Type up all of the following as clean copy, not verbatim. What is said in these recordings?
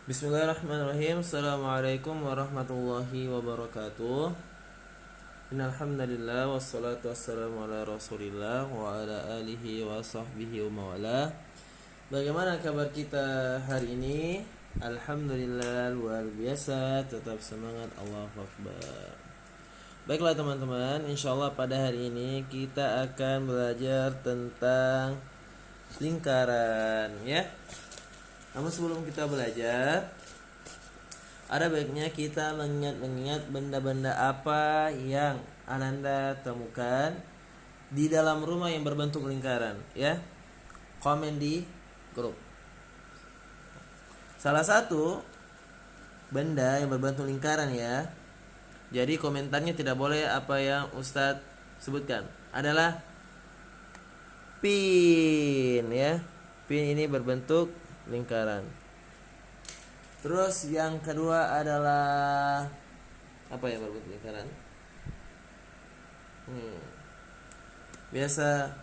Bismillahirrahmanirrahim. Assalamualaikum warahmatullahi wabarakatuh. Innal hamdalillah wassalatu wassalamu ala Rasulillah wa ala alihi wa sahbihi wa mawala. Bagaimana kabar kita hari ini? Alhamdulillah luar biasa, tetap semangat, Allahu Akbar. Baiklah teman-teman, insyaallah pada hari ini kita akan belajar tentang lingkaran ya. Namun sebelum kita belajar, ada baiknya kita mengingat benda-benda apa yang Ananda temukan di dalam rumah yang berbentuk lingkaran ya. Komen di grup. Salah satu benda yang berbentuk lingkaran ya. Jadi komentarnya tidak boleh apa yang Ustadz sebutkan. Adalah pin ya. Pin ini berbentuk lingkaran. Terus yang kedua adalah apa yang berbentuk lingkaran? Biasa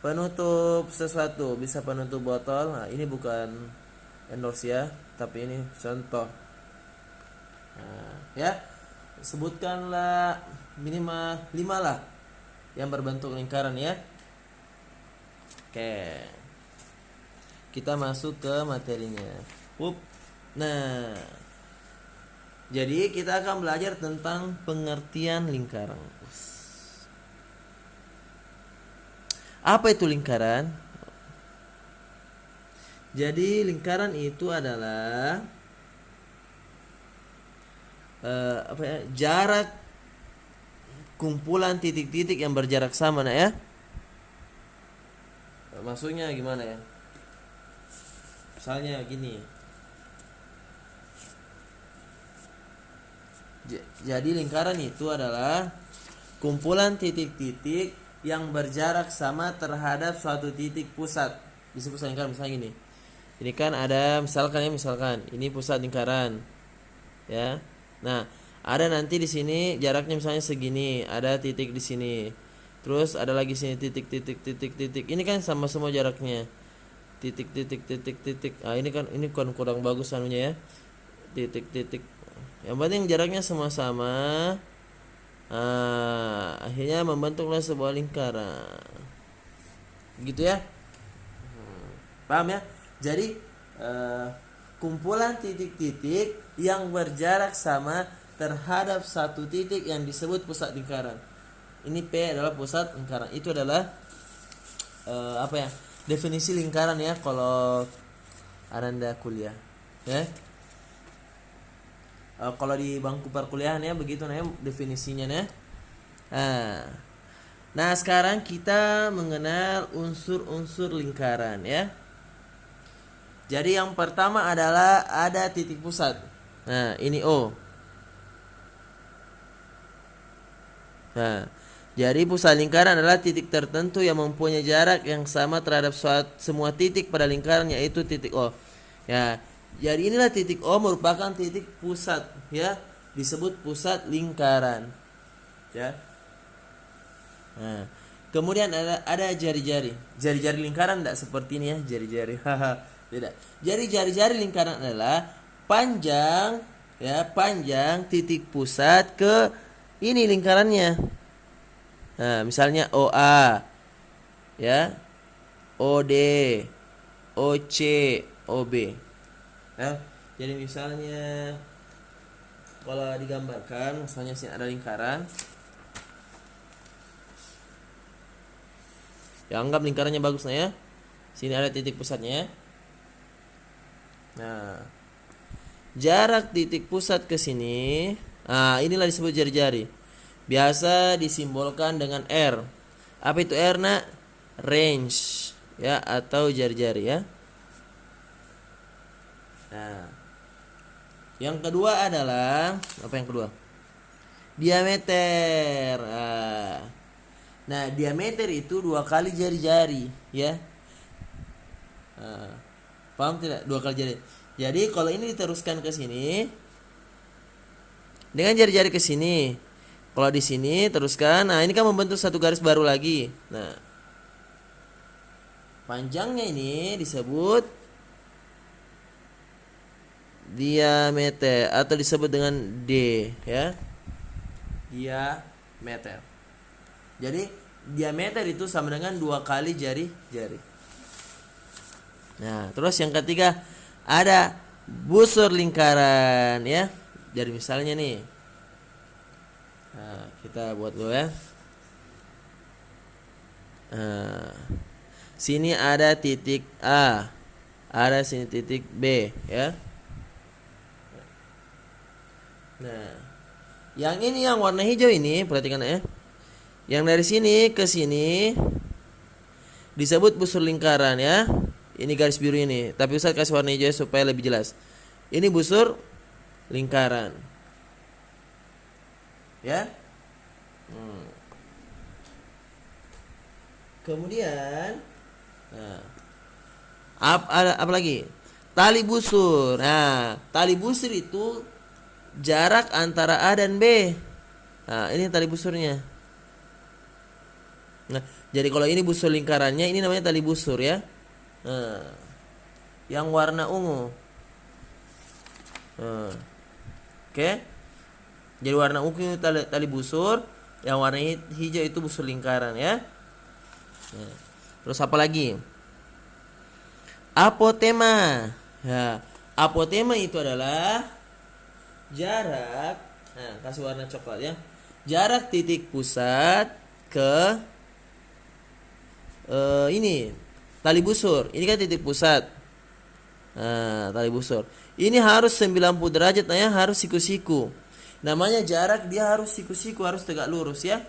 penutup sesuatu, bisa penutup botol. Nah, ini bukan endorse ya, tapi ini contoh. Nah, ya, sebutkanlah minimal 5 lah yang berbentuk lingkaran ya. Oke. Kita masuk ke materinya. Nah, jadi kita akan belajar tentang pengertian lingkaran. Apa itu lingkaran? Jadi lingkaran itu adalah jarak kumpulan titik-titik yang berjarak sama, nah ya. Maksudnya gimana ya? Misalnya gini. Jadi lingkaran itu adalah kumpulan titik-titik yang berjarak sama terhadap suatu titik pusat. Disebut pusat lingkaran. Misalnya gini. Ini kan ada misalkan ini pusat lingkaran. Ya. Nah, ada nanti di sini jaraknya misalnya segini, ada titik di sini. Terus ada lagi sini titik. Ini kan sama semua jaraknya. Titik. Nah, ini kan kurang bagus anunya ya. Titik. Yang penting jaraknya sama-sama. Akhirnya membentuklah sebuah lingkaran. Gitu ya. Paham ya? Jadi kumpulan titik-titik yang berjarak sama terhadap satu titik yang disebut pusat lingkaran. Ini P adalah pusat lingkaran. Itu adalah apa ya? Definisi lingkaran ya kalau Ananda kuliah ya. Kalau di bangku perkuliahan ya begitu nah definisinya ya. Nah, sekarang kita mengenal unsur-unsur lingkaran ya. Jadi yang pertama adalah ada titik pusat. Nah, ini O. Nah, jadi pusat lingkaran adalah titik tertentu yang mempunyai jarak yang sama terhadap semua titik pada lingkaran, yaitu titik O. Ya, jadi inilah titik O merupakan titik pusat, ya, disebut pusat lingkaran. Ya. Nah, kemudian ada jari-jari. Jari-jari lingkaran tidak seperti ini ya, jari-jari. Tidak. Jadi jari-jari lingkaran adalah panjang titik pusat ke ini lingkarannya. Nah, misalnya OA, ya, OD, OC, OB. Ya, jadi misalnya kalau digambarkan, misalnya sini ada lingkaran. Ya, anggap lingkarannya bagus nah ya. Sini ada titik pusatnya. Nah, jarak titik pusat ke sini, inilah disebut jari-jari. Biasa disimbolkan dengan R. Apa itu R, nak? Range, ya, atau jari-jari ya. Nah, yang kedua adalah apa yang kedua? Diameter. Nah, diameter itu 2 kali jari-jari, ya. Paham tidak? 2 kali jari. Jadi kalau ini diteruskan ke sini dengan jari-jari ke sini. Kalau di sini teruskan, nah ini kan membentuk satu garis baru lagi. Nah, panjangnya ini disebut diameter atau disebut dengan D, ya. Diameter. Jadi diameter itu sama dengan 2 kali jari-jari. Nah, terus yang ketiga ada busur lingkaran, ya. Jadi misalnya nih, nah, kita buat dulu ya. Nah, sini ada titik A, ada sini titik B, ya. Nah, yang ini yang warna hijau ini, perhatikan ya. Yang dari sini ke sini disebut busur lingkaran, ya. Ini garis biru ini, tapi Ustaz kasih warna hijau supaya lebih jelas. Ini busur lingkaran, ya. Kemudian, nah, apa lagi? Tali busur. Nah, tali busur itu jarak antara A dan B. Nah, ini tali busurnya. Nah, jadi kalau ini busur lingkarannya, ini namanya tali busur, ya. Nah, yang warna ungu. Nah, oke. Jadi warna ungu itu tali busur, yang warna hijau itu busur lingkaran, ya. Nah, terus apa lagi? Apotema. Ya, apotema itu adalah jarak. Nah, kasih warna coklat, ya. Jarak titik pusat ke ini tali busur. Ini kan titik pusat. Nah, tali busur. Ini harus 90 derajat, ya, harus siku-siku. Namanya jarak, dia harus siku-siku, harus tegak lurus, ya.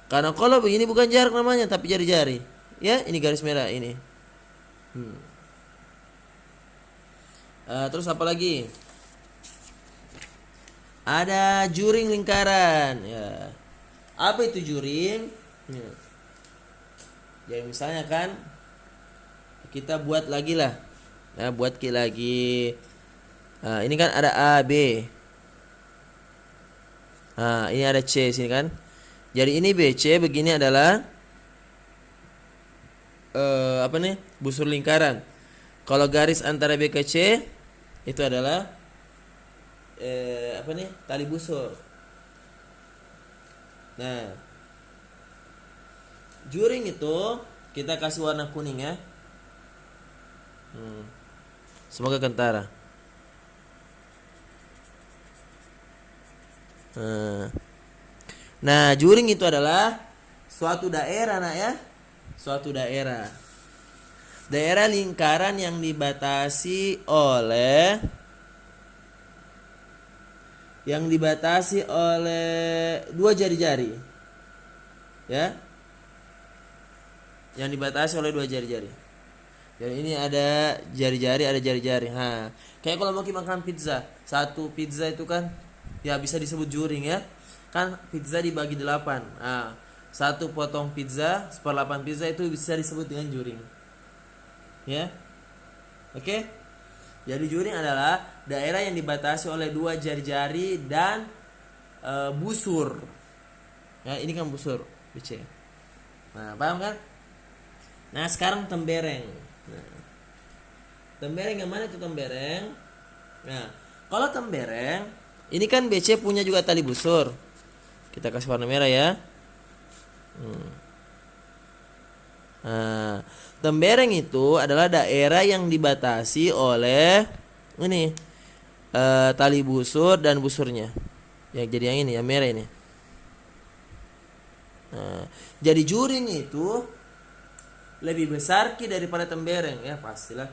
Karena kalau begini bukan jarak namanya, tapi jari-jari. Ya, ini garis merah ini. Terus apa lagi? Ada juring lingkaran, ya. Apa itu juring? Ya. Jadi misalnya kan kita buat lagi lah. Nah, buat lagi. Nah, ini kan ada A, B. Nah, ini ada C sini kan. Jadi ini BC begini adalah apa nih? Busur lingkaran. Kalau garis antara B ke C itu adalah apa nih? Tali busur. Nah, juring itu kita kasih warna kuning, ya. Semoga kentara. Nah, juring itu adalah suatu daerah, nak, ya. Suatu daerah. Daerah lingkaran yang dibatasi oleh dua jari-jari. Ya. Yang dibatasi oleh dua jari-jari. Dan ini ada jari-jari, ada jari-jari. Nah, kayak kalau mau makan pizza, satu pizza itu kan ya bisa disebut juring, ya. Kan pizza dibagi 8. Nah, satu potong pizza, 1/8 pizza itu bisa disebut dengan juring. Ya. Oke? Jadi juring adalah daerah yang dibatasi oleh dua jari-jari dan busur. Ya, ini kan busur, BC. Nah, paham kan? Nah, sekarang tembereng. Nah, tembereng yang mana itu tembereng? Nah, kalau tembereng, ini kan BC punya juga tali busur. Kita kasih warna merah, ya. Nah, tembereng itu adalah daerah yang dibatasi oleh ini tali busur dan busurnya. Ya, jadi yang ini, yang merah ini. Nah, jadi juring itu lebih besar daripada tembereng, ya, pastilah.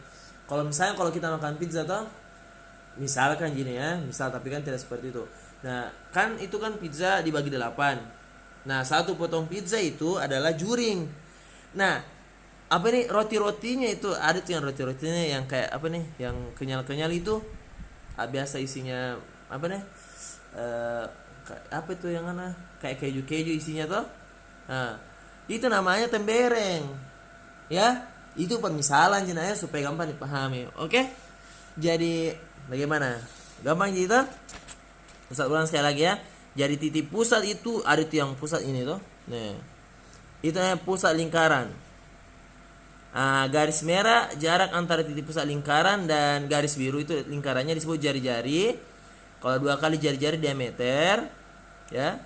Kalau misalnya kalau kita makan pizza toh, misalkan gini, ya, misal, tapi kan tidak seperti itu. Nah, kan itu kan pizza dibagi 8. Nah, satu potong pizza itu adalah juring. Nah, apa nih roti-rotinya itu ada tuh yang roti-rotinya yang kayak apa nih, yang kenyal-kenyal itu, biasa isinya apa nih, apa itu yang mana kayak keju-keju isinya toh. Nah, itu namanya tembereng, ya. Itu permisalan jenayah supaya gampang dipahami. Oke, jadi bagaimana? Gampang gitu. Ustaz ulang sekali lagi, ya. Jadi titik pusat itu ada tuh yang pusat ini tuh. Nah, itu namanya pusat lingkaran. Garis merah jarak antara titik pusat lingkaran dan garis biru itu lingkarannya disebut jari-jari. Kalau 2 kali jari-jari diameter, ya.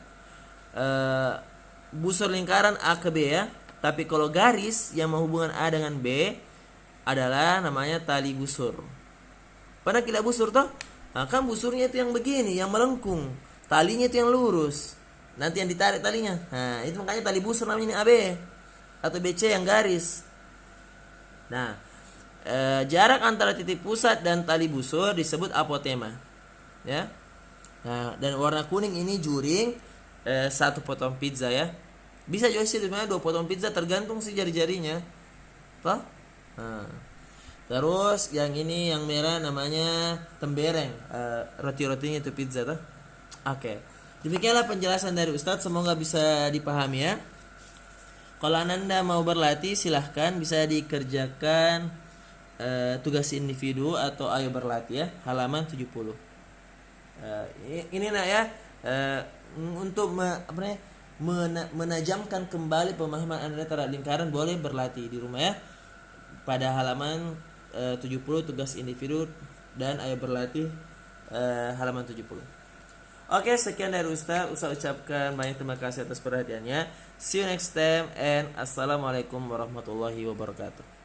Busur lingkaran A ke B ya. Tapi kalau garis yang menghubungkan A dengan B adalah namanya tali busur. Pernah kita busur toh? Kan busurnya itu yang begini, yang melengkung. Talinya itu yang lurus. Nanti yang ditarik talinya. Itu makanya tali busur namanya ini AB atau BC yang garis. Nah, jarak antara titik pusat dan tali busur disebut apotema, ya. Nah, dan warna kuning ini juring, 1 potong pizza ya. Bisa juga sih sebenarnya 2 potong pizza tergantung sih jari-jarinya, toh. Terus yang ini yang merah namanya tembereng, roti-rotinya itu pizza toh. Oke. Demikianlah penjelasan dari Ustadz, semoga bisa dipahami ya. Kalau Anda mau berlatih silahkan bisa dikerjakan tugas individu atau ayo berlatih ya, halaman 70. Ini nak ya, untuk menajamkan kembali pemahaman Anda terhadap lingkaran, boleh berlatih di rumah ya. Pada halaman 70 tugas individu dan ayo berlatih halaman 70. Oke, sekian dari Ustaz ucapkan banyak terima kasih atas perhatiannya. See you next time and assalamualaikum warahmatullahi wabarakatuh.